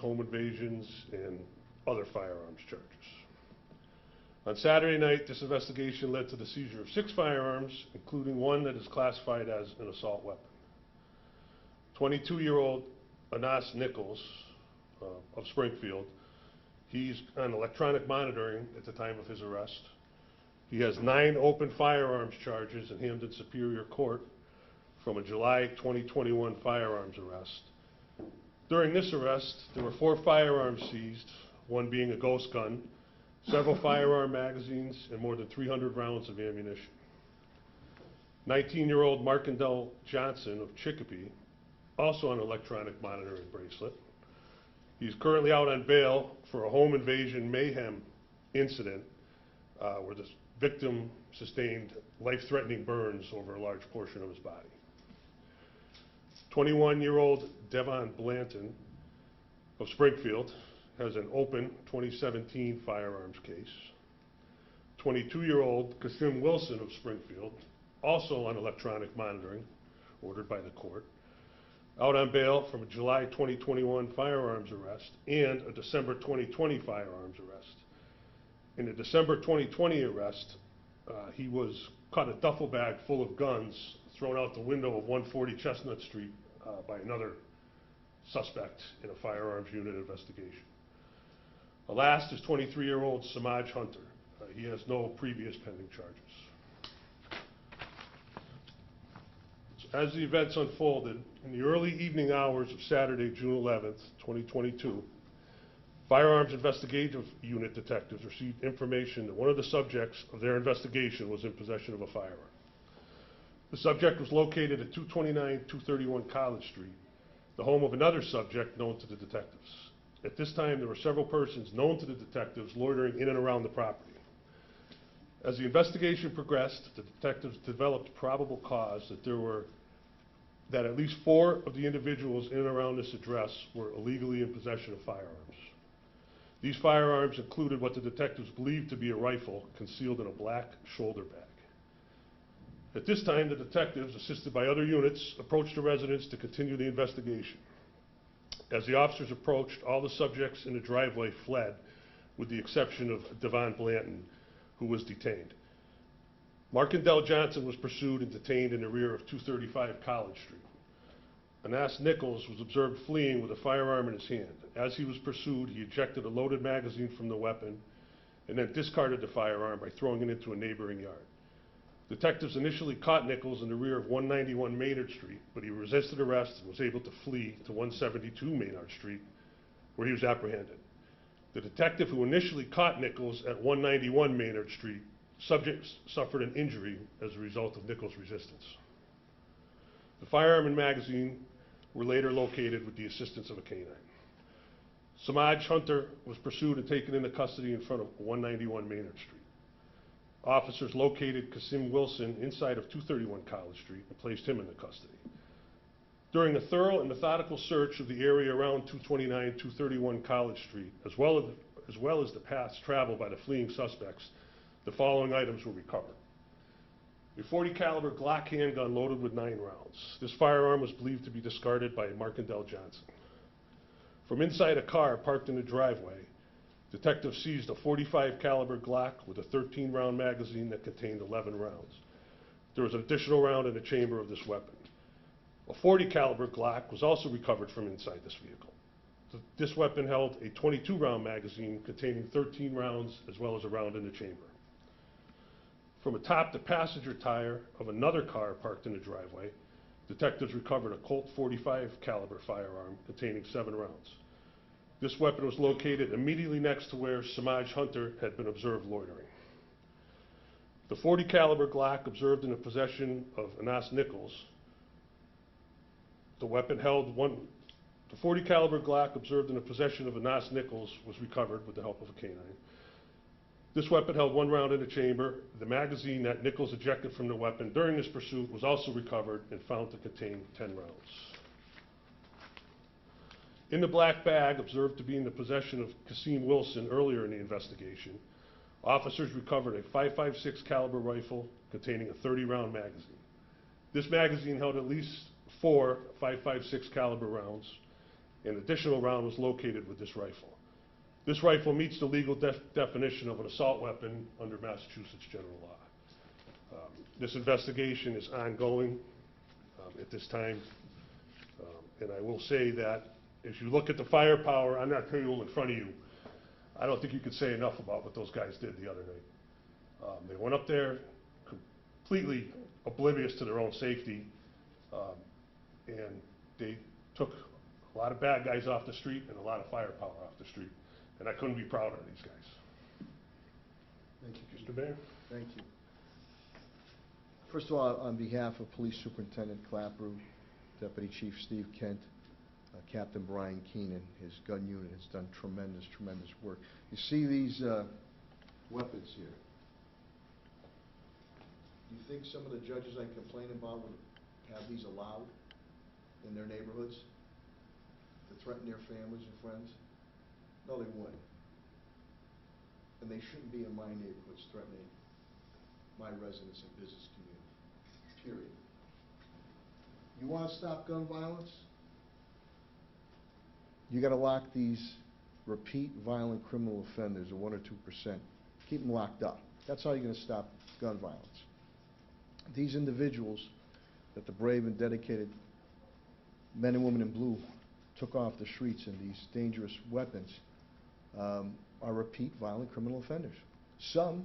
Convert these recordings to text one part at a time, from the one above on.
home invasions, and other firearms charges. On Saturday night, this investigation led to the seizure of 6 firearms, including one that is classified as an assault weapon. 22-year-old Anas Nichols of Springfield, he's on electronic monitoring at the time of his arrest. He has 9 open firearms charges in Hampden Superior Court from a July 2021 firearms arrest. During this arrest, there were 4 firearms seized, one being a ghost gun, several firearm magazines, and more than 300 rounds of ammunition. 19-year-old Markendell Johnson of Chicopee, also on electronic monitoring bracelet. He's currently out on bail for a home invasion mayhem incident where the victim sustained life-threatening burns over a large portion of his body. 21-year-old Devon Blanton of Springfield has an open 2017 firearms case. 22-year-old Kasim Wilson of Springfield, also on electronic monitoring, ordered by the court, out on bail from a July 2021 firearms arrest and a December 2020 firearms arrest. In the December 2020 arrest, he was caught a duffel bag full of guns thrown out the window of 140 Chestnut Street by another suspect in a firearms unit investigation. The last is 23-year-old Samaj Hunter. He has no previous pending charges. As the events unfolded, in the early evening hours of Saturday, June 11th, 2022, Firearms Investigative Unit detectives received information that one of the subjects of their investigation was in possession of a firearm. The subject was located at 229-231 College Street, the home of another subject known to the detectives. At this time, there were several persons known to the detectives loitering in and around the property. As the investigation progressed, the detectives developed probable cause that at least 4 of the individuals in and around this address were illegally in possession of firearms. These firearms included what the detectives believed to be a rifle concealed in a black shoulder bag. At this time, the detectives, assisted by other units, approached the residence to continue the investigation. As the officers approached, all the subjects in the driveway fled, with the exception of Devon Blanton, who was detained. Markendell Johnson was pursued and detained in the rear of 235 College Street. Anas Nichols was observed fleeing with a firearm in his hand. As he was pursued, he ejected a loaded magazine from the weapon and then discarded the firearm by throwing it into a neighboring yard. Detectives initially caught Nichols in the rear of 191 Maynard Street, but he resisted arrest and was able to flee to 172 Maynard Street, where he was apprehended. The detective who initially caught Nichols at 191 Maynard Street, subject suffered an injury as a result of Nichols' resistance. The firearm and magazine were later located with the assistance of a canine. Samaj Hunter was pursued and taken into custody in front of 191 Maynard Street. Officers located Kasim Wilson inside of 231 College Street and placed him into custody. During a thorough and methodical search of the area around 229-231 College Street, as well as the paths traveled by the fleeing suspects, the following items were recovered. A .40 caliber Glock handgun loaded with 9 rounds. This firearm was believed to be discarded by Markendell Johnson. From inside a car parked in the driveway, detectives seized a .45 caliber Glock with a 13-round magazine that contained 11 rounds. There was an additional round in the chamber of this weapon. A .40 caliber Glock was also recovered from inside this vehicle. This weapon held a 22-round magazine containing 13 rounds as well as a round in the chamber. From atop the passenger tire of another car parked in the driveway, detectives recovered a Colt .45 caliber firearm containing 7 rounds. This weapon was located immediately next to where Samaj Hunter had been observed loitering. The .40 caliber Glock observed in the possession of Anas Nichols. The .40 caliber Glock observed in the possession of Anas Nichols was recovered with the help of a canine. This weapon held 1 round in the chamber. The magazine that Nichols ejected from the weapon during this pursuit was also recovered and found to contain 10 rounds. In the black bag, observed to be in the possession of Kasim Wilson earlier in the investigation, officers recovered a .556 caliber rifle containing a 30-round magazine. This magazine held at least 4 .556 caliber rounds An additional round was located with this rifle. This rifle meets the legal definition of an assault weapon under Massachusetts general law. This investigation is ongoing at this time, and I will say that if you look at the firepower on that table in front of you, I don't think you could say enough about what those guys did the other night. They went up there completely oblivious to their own safety, and they took a lot of bad guys off the street and a lot of firepower off the street, and I couldn't be prouder of these guys. Thank you, Mr. Mayor? Thank you. First of all, on behalf of Police Superintendent Clapper, Deputy Chief Steve Kent, Captain Brian Keenan, his gun unit has done tremendous, tremendous work. You see these weapons here. Do you think some of the judges I complain about would have these allowed in their neighborhoods to threaten their families and friends? No, they wouldn't. And they shouldn't be in my neighborhoods threatening my residents and business community, period. You want to stop gun violence? You got to lock these repeat violent criminal offenders of 1 or 2%. Keep them locked up. That's how you're going to stop gun violence. These individuals that the brave and dedicated men and women in blue took off the streets in these dangerous weapons are repeat violent criminal offenders. Some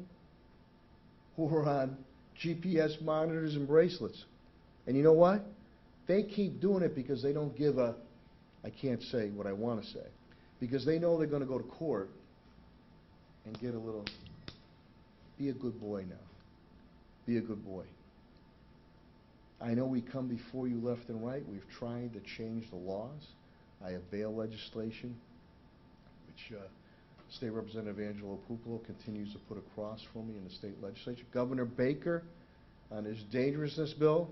who are on GPS monitors and bracelets. And you know what? They keep doing it because they don't give a, I can't say what I want to say, because they know they're going to go to court and get a little, be a good boy now. Be a good boy. I know we come before you left and right. We've tried to change the laws. I have bail legislation, which State Representative Angelo Pupolo continues to put across for me in the state legislature. Governor Baker, on his dangerousness bill,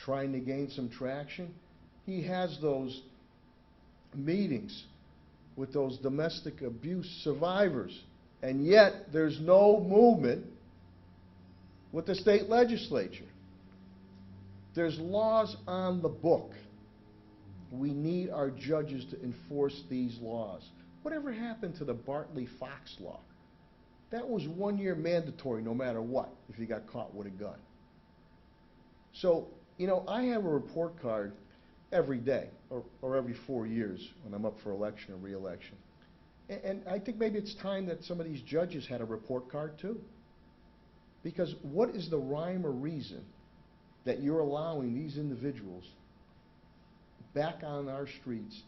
trying to gain some traction. He has those meetings with those domestic abuse survivors, and yet there's no movement with the state legislature. There's laws on the book. We need our judges to enforce these laws. Whatever happened to the Bartley-Fox law? That was 1 year mandatory no matter what if you got caught with a gun. So, you know, I have a report card every day or every 4 years when I'm up for election or re-election. And I think maybe it's time that some of these judges had a report card too. Because what is the rhyme or reason that you're allowing these individuals back on our streets,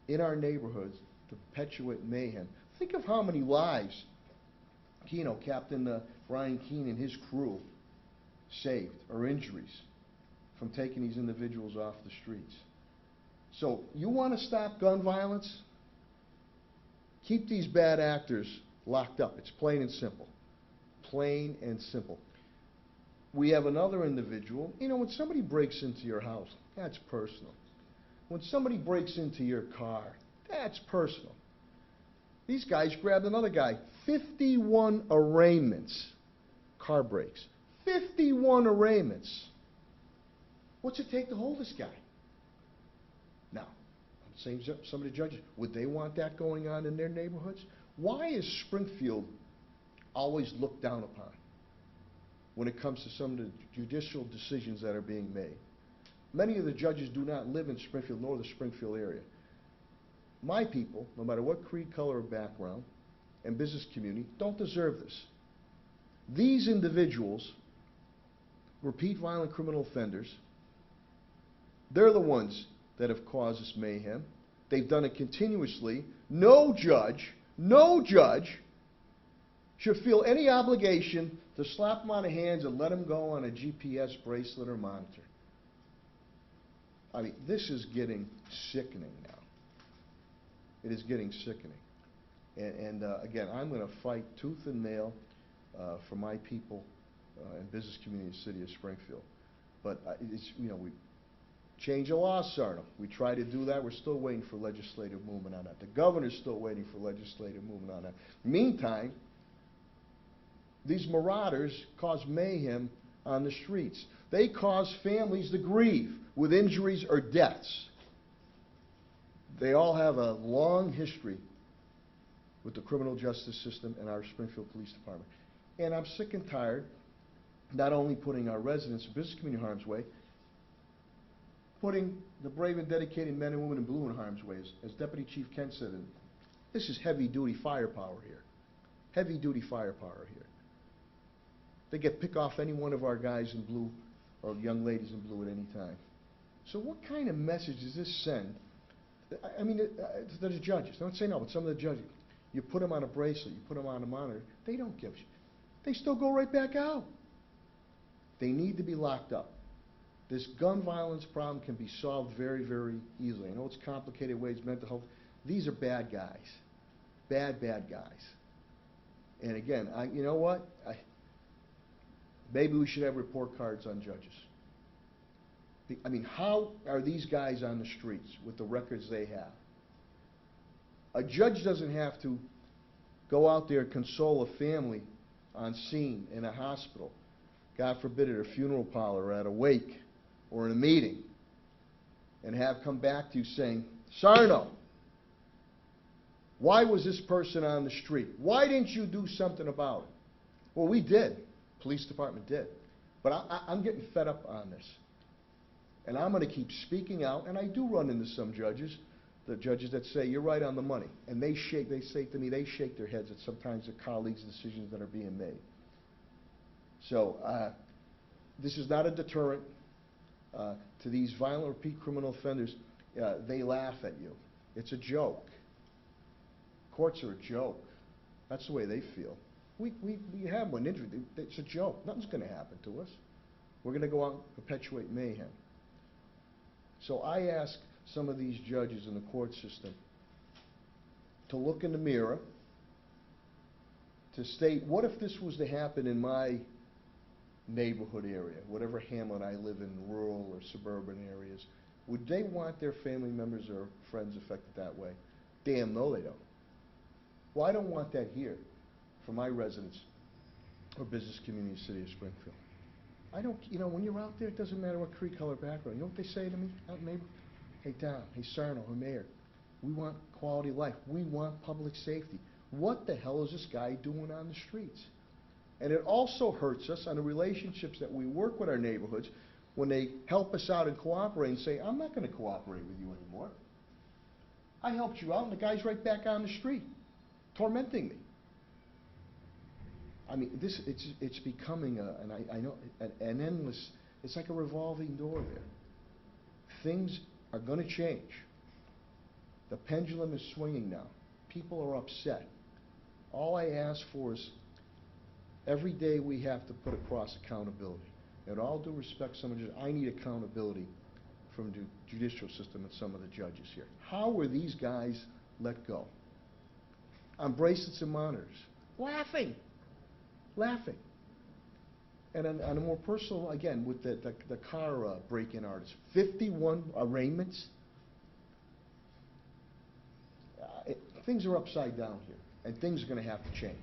in our neighborhoods, to perpetuate mayhem? Think of how many lives Captain Brian Keene and his crew saved, or injuries, from taking these individuals off the streets. So, you want to stop gun violence? Keep these bad actors locked up. It's plain and simple. Plain and simple. We have another individual. You know, when somebody breaks into your house, that's personal. When somebody breaks into your car, that's personal. These guys grabbed another guy. 51 arraignments. Car breaks. 51 arraignments. What's it take to hold this guy? Now, I'm saying some of the judges, would they want that going on in their neighborhoods? Why is Springfield always looked down upon when it comes to some of the judicial decisions that are being made? Many of the judges do not live in Springfield nor the Springfield area. My people, no matter what creed, color, or background, and business community, don't deserve this. These individuals, repeat violent criminal offenders, they're the ones that have caused this mayhem. They've done it continuously. No judge should feel any obligation to slap them on the hands and let them go on a GPS bracelet or monitor. I mean, this is getting sickening now. It is getting sickening. And again, I'm going to fight tooth and nail for my people and business community in the city of Springfield. But it's, you know, we change the law, Sarno. We try to do that. We're still waiting for legislative movement on that. The governor's still waiting for legislative movement on that. Meantime, these marauders cause mayhem on the streets. They cause families to grieve with injuries or deaths. They all have a long history with the criminal justice system and our Springfield Police Department. And I'm sick and tired, not only putting our residents and business community in harm's way, putting the brave and dedicated men and women in blue in harm's way. As Deputy Chief Kent said, and this is heavy-duty firepower here. Heavy-duty firepower here. They get pick off any one of our guys in blue or young ladies in blue at any time. So what kind of message does this send? I mean, to the judges. Don't say no, but some of the judges. You put them on a bracelet, you put them on a monitor, they don't give a shit. They still go right back out. They need to be locked up. This gun violence problem can be solved very, very easily. I know it's complicated ways, mental health. These are bad guys. Bad guys. And again, you know what? Maybe we should have report cards on judges. I mean, how are these guys on the streets with the records they have? A judge doesn't have to go out there and console a family on scene in a hospital, God forbid at a funeral parlor or at a wake or in a meeting, and have come back to you saying, Sarno, why was this person on the street? Why didn't you do something about it? Well, we did. Police department did. But I'm getting fed up on this. And I'm going to keep speaking out, and I do run into some judges, the judges that say, you're right on the money. And they say to me, they shake their heads at sometimes their colleagues' decisions that are being made. So this is not a deterrent to these violent repeat criminal offenders. They laugh at you. It's a joke. Courts are a joke. That's the way they feel. We have one injury. It's a joke. Nothing's going to happen to us. We're going to go out and perpetuate mayhem. So I ask some of these judges in the court system to look in the mirror, to state, what if this was to happen in my neighborhood area, whatever hamlet I live in, rural or suburban areas? Would they want their family members or friends affected that way? Damn no, they don't. Well, I don't want that here for my residents or business community in the city of Springfield. I don't, you know, when you're out there, it doesn't matter what creed, color, background. You know what they say to me out in the neighborhood? Hey, Tom, hey, Sarno, hey, Mayor, we want quality life. We want public safety. What the hell is this guy doing on the streets? And it also hurts us on the relationships that we work with our neighborhoods when they help us out and cooperate and say, I'm not going to cooperate with you anymore. I helped you out, and the guy's right back on the street, tormenting me. I mean, it's becoming I know, an endless, it's like a revolving door there. Things are going to change. The pendulum is swinging now. People are upset. All I ask for is every day we have to put across accountability. In all due respect, I need accountability from the judicial system and some of the judges here. How were these guys let go? On bracelets and monitors. Laughing. And on a more personal, again, with the car break-in artists, 51 arraignments. Things are upside down here, and things are going to have to change.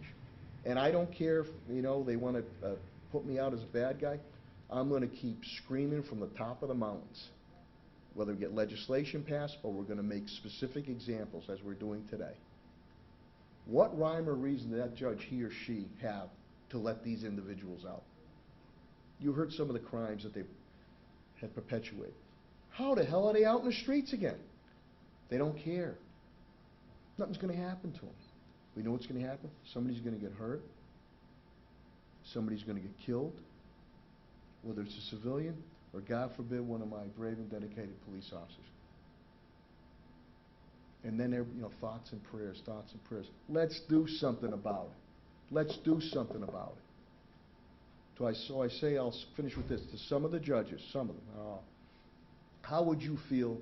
And I don't care if, you know, they want to put me out as a bad guy. I'm going to keep screaming from the top of the mountains, whether we get legislation passed or we're going to make specific examples as we're doing today. What rhyme or reason did that judge, he or she, have to let these individuals out? You heard some of the crimes that they had perpetuated. How the hell are they out in the streets again? They don't care. Nothing's going to happen to them. We know what's going to happen. Somebody's going to get hurt. Somebody's going to get killed, whether it's a civilian or, God forbid, one of my brave and dedicated police officers. And then there, you know, thoughts and prayers. Let's do something about it. Let's do something about it. So I say, I'll finish with this. To some of the judges, some of them, how would you feel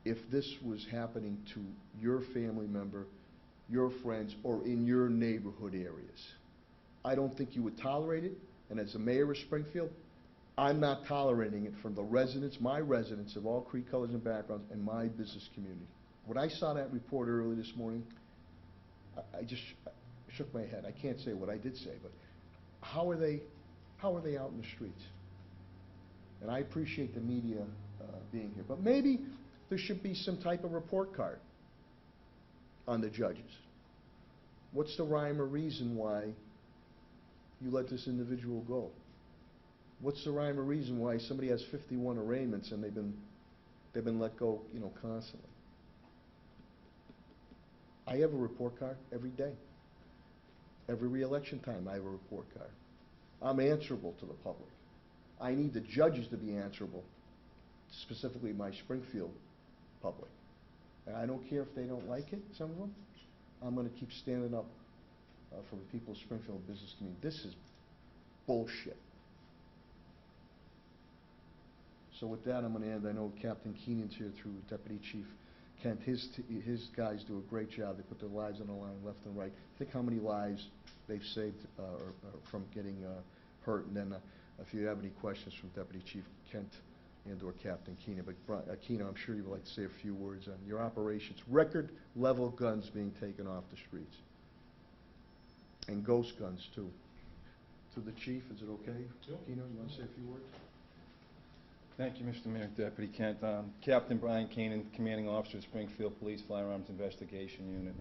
if this was happening to your family member, your friends, or in your neighborhood areas? I don't think you would tolerate it, and as the mayor of Springfield, I'm not tolerating it from the residents, my residents of all creed, colors, and backgrounds, and my business community. When I saw that report early this morning, I just shook my head. I can't say what I did say, but how are they out in the streets? And I appreciate the media being here, but maybe there should be some type of report card on the judges. What's the rhyme or reason why you let this individual go? What's the rhyme or reason why somebody has 51 arraignments and they've been let go, you know, constantly? I have a report card every day. Every re-election time I have a report card. I'm answerable to the public. I need the judges to be answerable, specifically my Springfield public. And I don't care if they don't like it, some of them. I'm going to keep standing up for the people of Springfield business community. This is bullshit. So with that, I'm going to end. I know Captain Keenan's here through Deputy Chief Kent. His guys do a great job. They put their lives on the line left and right. Think how many lives they've saved from getting hurt. And then if you have any questions from Deputy Chief Kent and or Captain Keenan. But Keenan, I'm sure you would like to say a few words on your operations. Record level guns being taken off the streets. And ghost guns too. To the Chief, is it okay? Yep. Keenan, you want to say a few words? Thank you, Mr. Mayor, Deputy Kent. Captain Brian Keenan, Commanding Officer, Springfield Police Firearms Investigation Unit.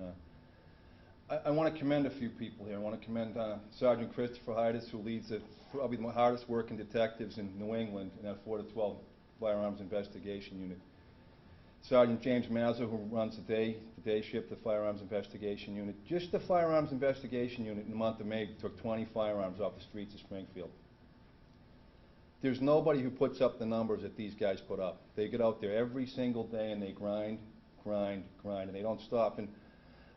I want to commend a few people here. I want to commend Sergeant Christopher Hydas, who leads probably the hardest working detectives in New England in that 4 to 12 Firearms Investigation Unit. Sergeant James Mazza, who runs the day shift, the Firearms Investigation Unit. Just the Firearms Investigation Unit in the month of May took 20 firearms off the streets of Springfield. There's nobody who puts up the numbers that these guys put up. They get out there every single day and they grind, and they don't stop. And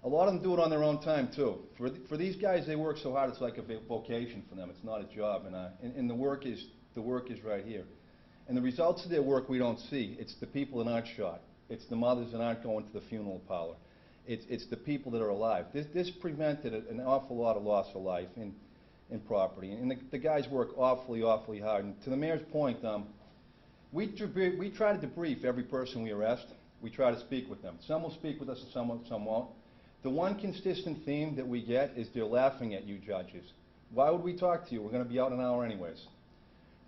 a lot of them do it on their own time too. For these guys, they work so hard it's like a vocation for them. It's not a job, and the work is right here. And the results of their work we don't see. It's the people that aren't shot. It's the mothers that aren't going to the funeral parlor. It's the people that are alive. This prevented an awful lot of loss of life in property, and the guys work awfully hard. And to the mayor's point, we try to debrief every person we arrest. We try to speak with them. Some will speak with us, and some won't. The one consistent theme that we get is they're laughing at you judges. Why would we talk to you? We're going to be out in an hour anyways.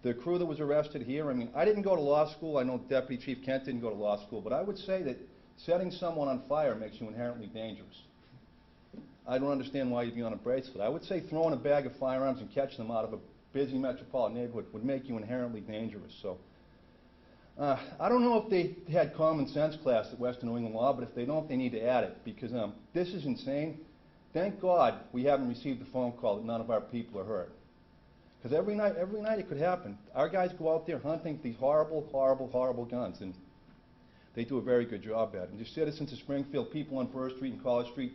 The crew that was arrested here, I mean, I didn't go to law school. I know Deputy Chief Kent didn't go to law school, but I would say that setting someone on fire makes you inherently dangerous. I don't understand why you'd be on a bracelet. I would say throwing a bag of firearms and catching them out of a busy metropolitan neighborhood would make you inherently dangerous. So, I don't know if they had common sense class at Western New England Law, but if they don't, they need to add it, because this is insane. Thank God we haven't received a phone call that none of our people are hurt. Because every night it could happen. Our guys go out there hunting these horrible guns, and they do a very good job at it. And your citizens of Springfield, people on First Street and College Street,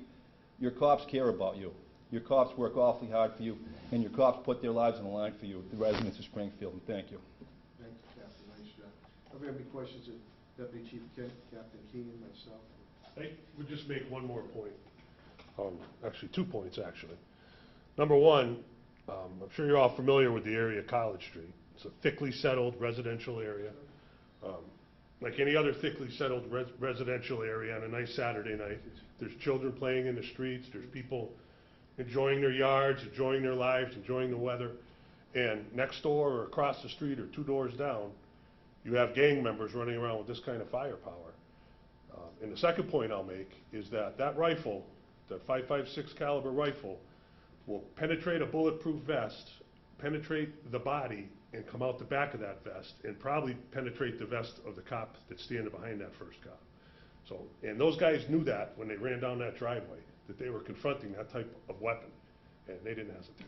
your cops care about you. Your cops work awfully hard for you, and your cops put their lives on the line for you, the residents of Springfield, and thank you. Thank you, Captain. Nice job. If you have any questions of Deputy Chief Kent, Captain Keenan, myself? I would just make one more point. Actually, 2 points, actually. Number one, I'm sure you're all familiar with the area of College Street. It's a thickly settled residential area. Like any other thickly settled residential area on a nice Saturday night, there's children playing in the streets, there's people enjoying their yards, enjoying their lives, enjoying the weather. And next door or across the street or 2 doors down, you have gang members running around with this kind of firepower. And the second point I'll make is that rifle, that .556 caliber rifle, will penetrate a bulletproof vest, penetrate the body, and come out the back of that vest, and probably penetrate the vest of the cop that's standing behind that first cop. So, and those guys knew that when they ran down that driveway, that they were confronting that type of weapon, and they didn't hesitate.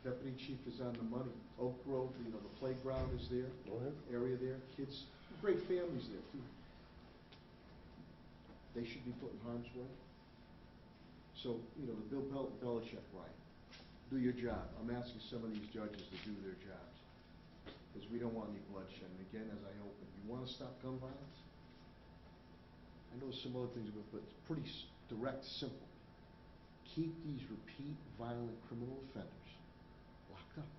Deputy Chief is on the money. Oak Grove, you know, the playground is there, area there, kids, great families there too. They should be put in harm's way. So, you know, the Bill Belichick line, do your job. I'm asking some of these judges to do their jobs, because we don't want any bloodshed. And again, as I open, you want to stop gun violence? I know some other things, but it's pretty direct, simple. Keep these repeat violent criminal offenders locked up.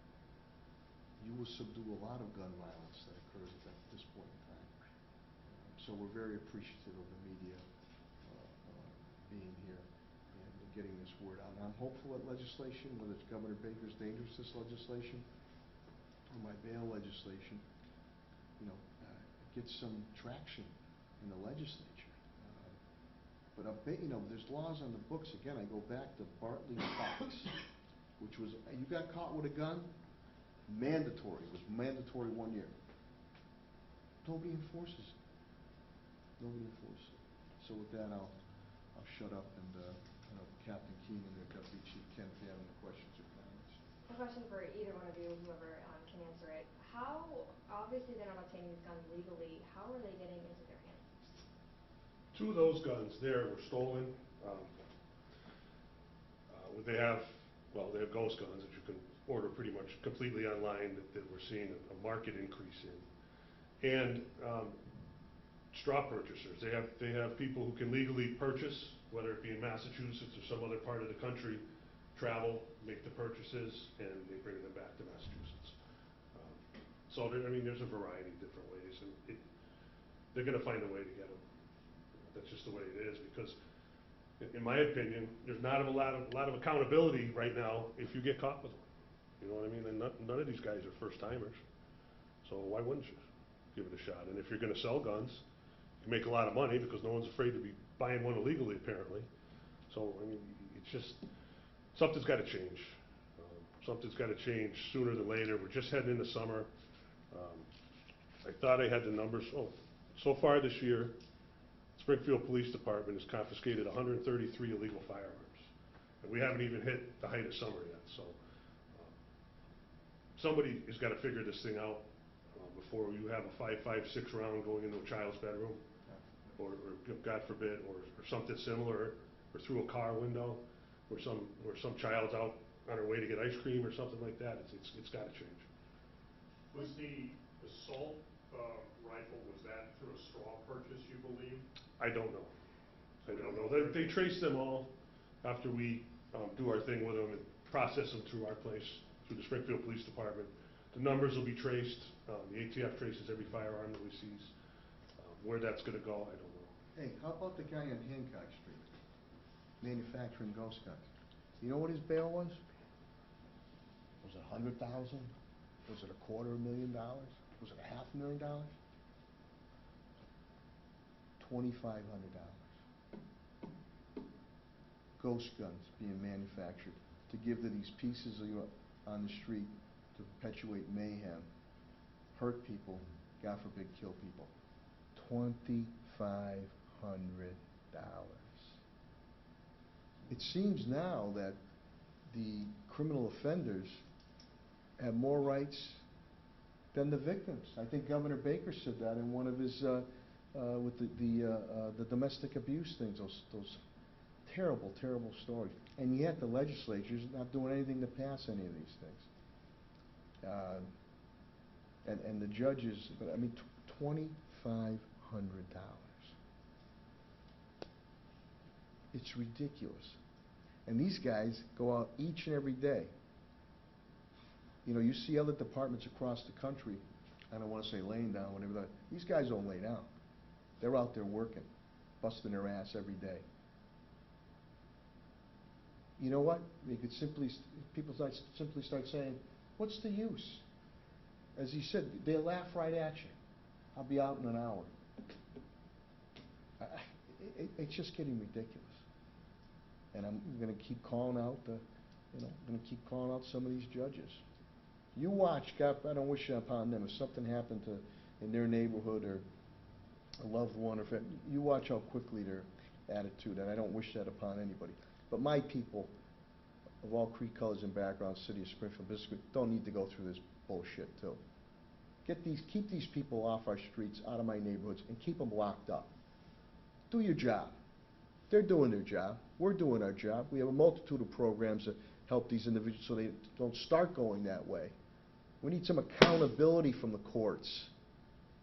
You will subdue a lot of gun violence that occurs at this point in time. So we're very appreciative of the media being here and getting this word out. And I'm hopeful that legislation, whether it's Governor Baker's dangerousness legislation or my bail legislation, you know, gets some traction in the legislature. But there's laws on the books. Again, I go back to Bartley Fox, which was, you got caught with a gun, mandatory. It was mandatory 1 year. Nobody enforces it. Nobody enforces it. So with that, I'll shut up and, Captain Keenan or Deputy Chief Ken, if you have any questions or comments. A question for either one of you, whoever can answer it. How, obviously they're not obtaining these guns legally, how are they getting into their hands? Two of those guns there were stolen. They have ghost guns that you can order pretty much completely online that we're seeing a market increase in. And straw purchasers. They have people who can legally purchase, whether it be in Massachusetts or some other part of the country, travel, make the purchases, and they bring them back to Massachusetts. So there's a variety of different ways, and they're going to find a way to get them. That's just the way it is, because in my opinion, there's not a lot of accountability right now if you get caught with one. You know what I mean? And none of these guys are first timers, so why wouldn't you give it a shot? And if you're going to sell guns, you make a lot of money because no one's afraid to be buying one illegally, apparently. So it's just something's got to change. Something's got to change sooner than later. We're just heading into summer. I thought I had the numbers. So far this year, Springfield Police Department has confiscated 133 illegal firearms. And we haven't even hit the height of summer yet. So somebody has got to figure this thing out before you have a 5.56 round going into a child's bedroom, or God forbid, or something similar, or through a car window, where some child's out on her way to get ice cream or something like that. It's got to change. Was the assault rifle, was that through a straw purchase, you believe? I don't know. They trace them all after we do our thing with them and process them through our place, through the Springfield Police Department. The numbers will be traced. The ATF traces every firearm that we seize. Where that's going to go, I don't know. Hey, how about the guy on Hancock Street, manufacturing ghost guns? You know what his bail was? Was it $100,000? Was it $250,000? Was it $500,000? $2,500. Ghost guns being manufactured to give to these pieces of you on the street to perpetuate mayhem, hurt people, God forbid, kill people. $2,500. It seems now that the criminal offenders have more rights than the victims. I think Governor Baker said that in one of his with the domestic abuse things, those terrible, terrible stories. And yet the legislature's not doing anything to pass any of these things. And the judges, but I mean, $2,500. It's ridiculous. And these guys go out each and every day. You know, you see other departments across the country, I don't want to say laying down, whatever. These guys don't lay down. They're out there working, busting their ass every day. You know what? People simply start saying, what's the use? As he said, they laugh right at you. I'll be out in an hour. It's just getting ridiculous. And I'm going to keep calling out some of these judges. You watch, God, I don't wish it upon them. If something happened in their neighborhood or a loved one, or if you watch how quickly their attitude, and I don't wish that upon anybody. But my people of all creed, colors, and backgrounds, city of Springfield, don't need to go through this bullshit too. Keep these people off our streets, out of my neighborhoods, and keep them locked up. Do your job. They're doing their job. We're doing our job. We have a multitude of programs that help these individuals so they don't start going that way. We need some accountability from the courts,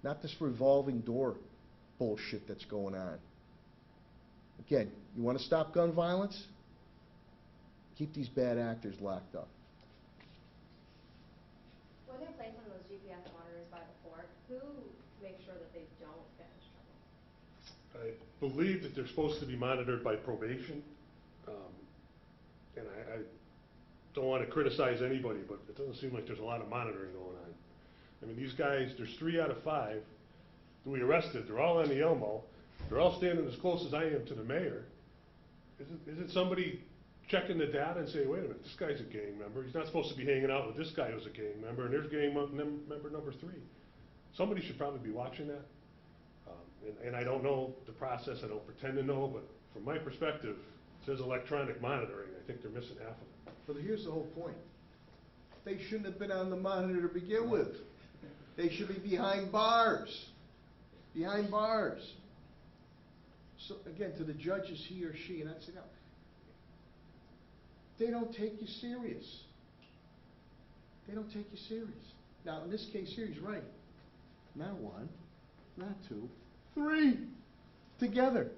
not this revolving door bullshit that's going on. Again, you want to stop gun violence? Keep these bad actors locked up. When they're placed on those GPS monitors by the court, who makes sure that they don't get into trouble? I believe that they're supposed to be monitored by probation. And I don't want to criticize anybody, but it doesn't seem like there's a lot of monitoring going on. I mean, these guys, there's 3 out of 5 we arrested, they're all on the Elmo, they're all standing as close as I am to the mayor. Isn't somebody checking the data and saying, wait a minute, this guy's a gang member, he's not supposed to be hanging out with this guy who's a gang member, and there's member number 3. Somebody should probably be watching that. And I don't know the process, I don't pretend to know, but from my perspective, it says electronic monitoring, I think they're missing half of it. But here's the whole point. They shouldn't have been on the monitor to begin with. They should be behind bars. Behind bars. So, again, to the judges, he or she, and I'd say, no, they don't take you serious. They don't take you serious. Now, in this case here, he's right. Not 1, not 2, 3 together.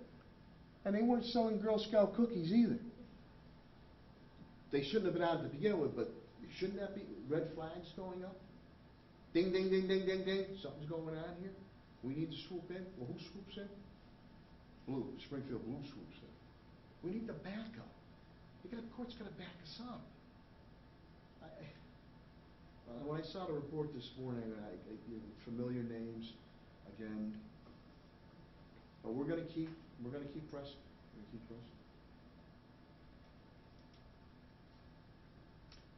And they weren't selling Girl Scout cookies either. They shouldn't have been on to begin with, but shouldn't that be red flags going up? Ding, ding, ding, ding, ding, ding, something's going on here. We need to swoop in. Well, who swoops in? Blue, Springfield Blue swoops in. We need the backup. The court's got to back us up. When I saw the report this morning, familiar names again. But we're going to keep pressing. We're going to keep pressing.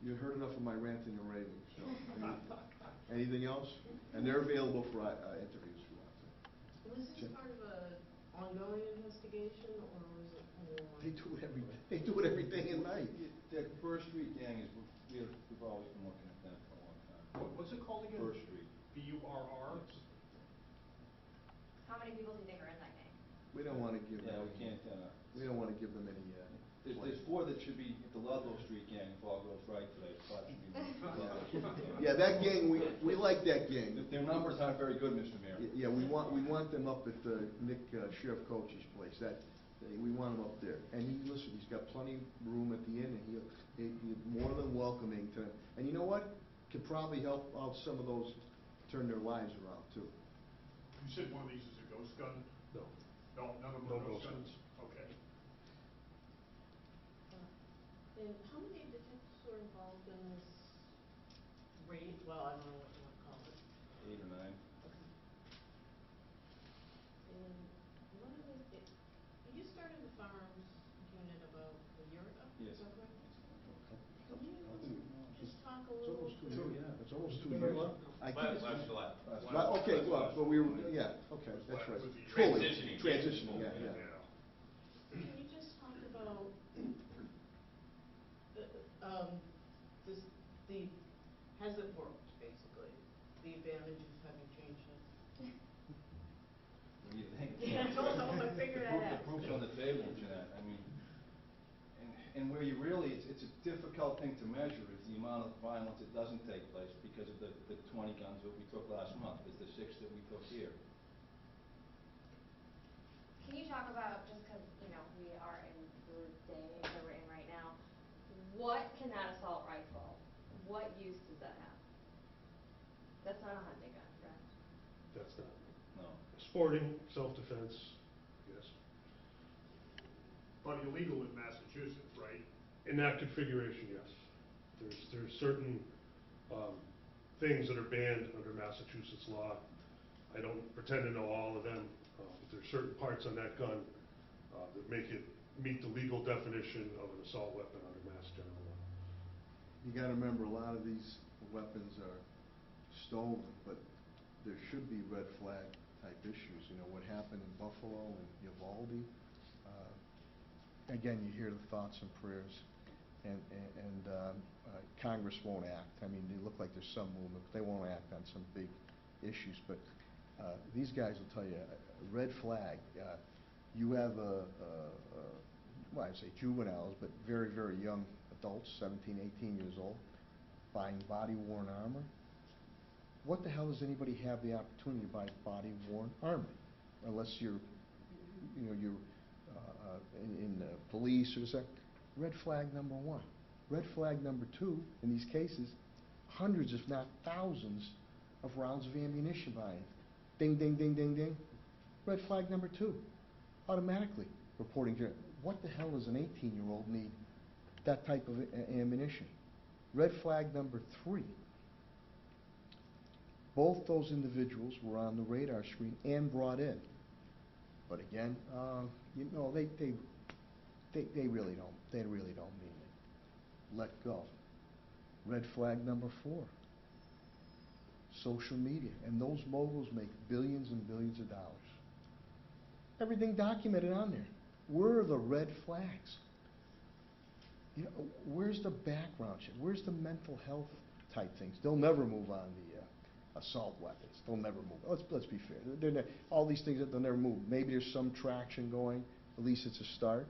You heard enough of my ranting and raving. So, anything else? And they're available for interviews if you want to. Was this part of an ongoing investigation, or was it more? They do it every day and night. The First Street gang is, we've always been looking at them for a long time. What's it called again? First Street. B-U-R-R? How many people do you think are in that gang? We don't want to give Yeah, them. we can't, We don't want to give them any. there's 4 that should be at the Ludlow Street gang, if all goes right today. 5 should be Yeah, that gang. We like that gang. Their numbers aren't very good, Mr. Mayor. Yeah, we want them up at Nick Sheriff Coach's place. We want him up there. And listen, he's got plenty of room at the inn, and he's more than welcoming to them. And you know what? Could probably help out some of those turn their lives around too. You said one of these is a ghost gun? No. No, none of them No are ghost ghost guns? guns. Okay. And how many detectives were involved in this raid? Well, I don't know what you want to call it. 8 or 9. Okay. And what are the, you started the firearms unit about a year ago? Yes. Is that correct? Can you just talk a It's little? almost 2 years. Yeah. It's almost 2 Been years. what? I think it's- Last July. Okay, well, but we were, yeah, okay, that's right. With the Fully transitioning. yeah. Can you just talk about the has it worked, basically? The advantage of having changed it? What do you think? Yeah, I don't know, I figured that out. The proof's on the table, Jeanette. I mean, and where you really, it's a difficult thing to measure is the amount of violence that doesn't take place because of the 20 guns that we took last month, is the 6 that we took here. Can you talk about, just because, we are in the day that we're in right now, what can that assault rifle, what use does that have? That's not a hunting gun, correct? That's not. No. Sporting, self-defense, yes. But illegal in Massachusetts, right? In that configuration, yes. There's certain things that are banned under Massachusetts law. I don't pretend to know all of them, but there's certain parts on that gun that make it meet the legal definition of an assault weapon under Mass General law. You gotta remember, a lot of these weapons are stolen, but there should be red flag type issues. You know, what happened in Buffalo and Uvalde. Again, you hear the thoughts and prayers, and Congress won't act. I mean, they look like there's some movement, but they won't act on some big issues. But these guys will tell you, red flag, you have well, I say juveniles, but very, very young adults, 17, 18 years old, buying body-worn armor. What the hell does anybody have the opportunity to buy body-worn armor? Unless you're, you're in police or something. Red flag number 1. Red flag number 2, in these cases, hundreds if not thousands of rounds of ammunition buying. Ding, ding, ding, ding, ding. Red flag number 2, automatically reporting to, what the hell does an 18-year-old need that type of ammunition? Red flag number 3, Both those individuals were on the radar screen and brought in. But again, you know, they really don't mean it. Let go. Red flag number 4. Social media. And those moguls make billions and billions of dollars. Everything documented on there. Where are the red flags? You know, where's the background check? Where's the mental health type things? They'll never move on the assault weapons. They'll never move. Let's be fair. All these things that they'll never move. Maybe there's some traction going. At least it's a start.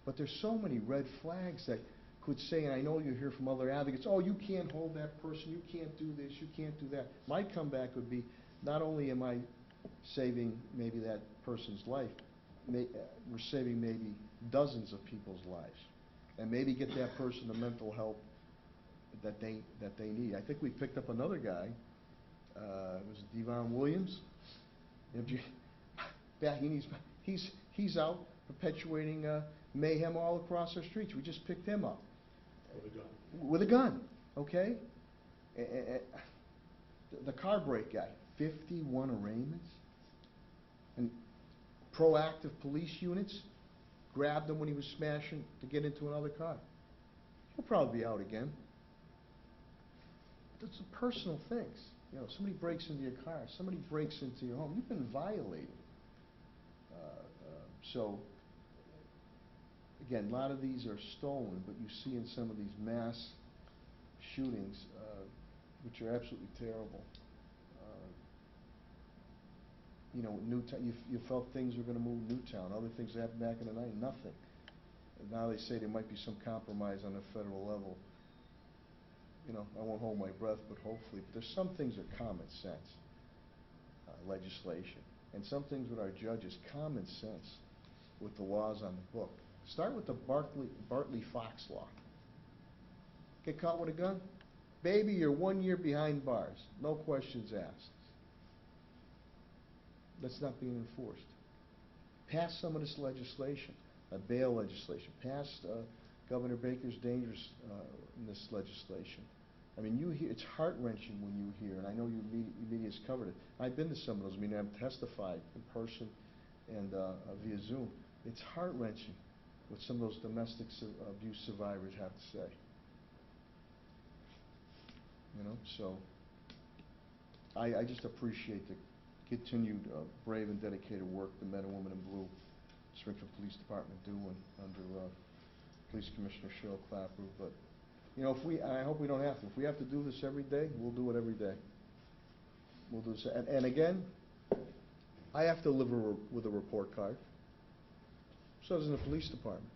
But there's so many red flags that could say, and I know you hear from other advocates, oh, you can't hold that person, you can't do this, you can't do that. My comeback would be, not only am I saving maybe that person's life, we're saving maybe dozens of people's lives. And maybe get that person the mental help that they need. I think we picked up another guy, it was Devon Williams. He's out perpetuating mayhem all across our streets. We just picked him up. With a gun. With a gun, okay? The car brake guy, 51 arraignments. And proactive police units grabbed him when he was smashing to get into another car. He'll probably be out again. It's personal things. You know, somebody breaks into your car, somebody breaks into your home, you've been violated. So, again, a lot of these are stolen, but you see in some of these mass shootings, which are absolutely terrible. You know, Newtown, you felt things were going to move Newtown. Other things that happened back in the night, nothing. And now they say there might be some compromise on the federal level. You know, I won't hold my breath, but hopefully. But there's some things that are common sense legislation. And some things with our judges, common sense with the laws on the book. Start with the Bartley-Fox law. Get caught with a gun? Baby, you're 1 year behind bars. No questions asked. That's not being enforced. Pass some of this legislation, bail legislation. Pass Governor Baker's dangerous in this legislation. I mean, you hear, it's heart-wrenching when you hear, and I know your media's covered it. I've been to some of those. I mean, I've testified in person and via Zoom. It's heart-wrenching what some of those domestic abuse survivors have to say. You know, so I just appreciate the continued brave and dedicated work the men and women in blue, Springfield Police Department doing under Police Commissioner Cheryl Clapper. But you know, I hope we don't have to. If we have to do this every day, we'll do it every day. We'll do this. And again, I have to live with a report card. So does the police department.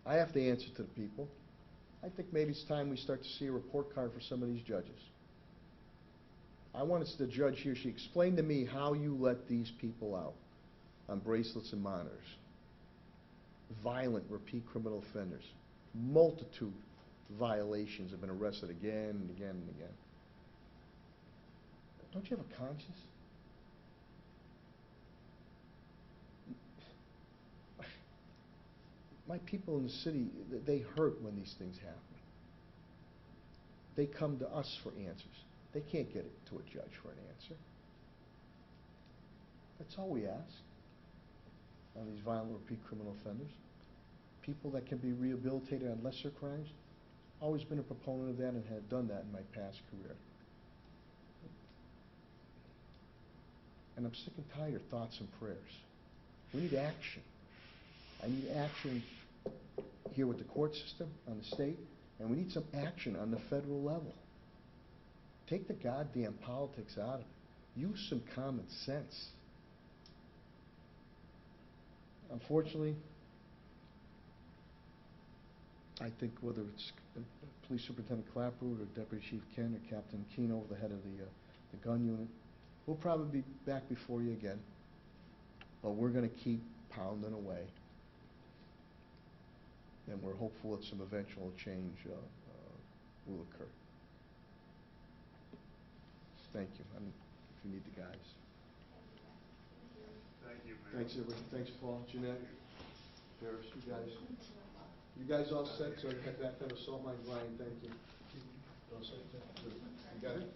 I have to answer to the people. I think maybe it's time we start to see a report card for some of these judges. I want the judge here, she explained to me how you let these people out on bracelets and monitors. Violent, repeat criminal offenders. Multitude violations have been arrested again and again and again. Don't you have a conscience? My people in the city, they hurt when these things happen. They come to us for answers. They can't get it to a judge for an answer. That's all we ask on these violent repeat criminal offenders. People that can be rehabilitated on lesser crimes. Always been a proponent of that and have done that in my past career. And I'm sick and tired of thoughts and prayers. We need action. I need action here with the court system, on the state, and we need some action on the federal level. Take the goddamn politics out of it. Use some common sense. Unfortunately, I think whether it's Police Superintendent Clapper or Deputy Chief Kent or Captain Keno, the head of the gun unit, we'll probably be back before you again. But we're going to keep pounding away. And we're hopeful that some eventual change will occur. Thank you. I mean, if you need the guys. Thank you, Mayor. Thanks, everybody. Thanks, Paul, Jeanette, Paris, you guys. You guys all set? So that kind of assault line, Brian, thank you. All set? You got it?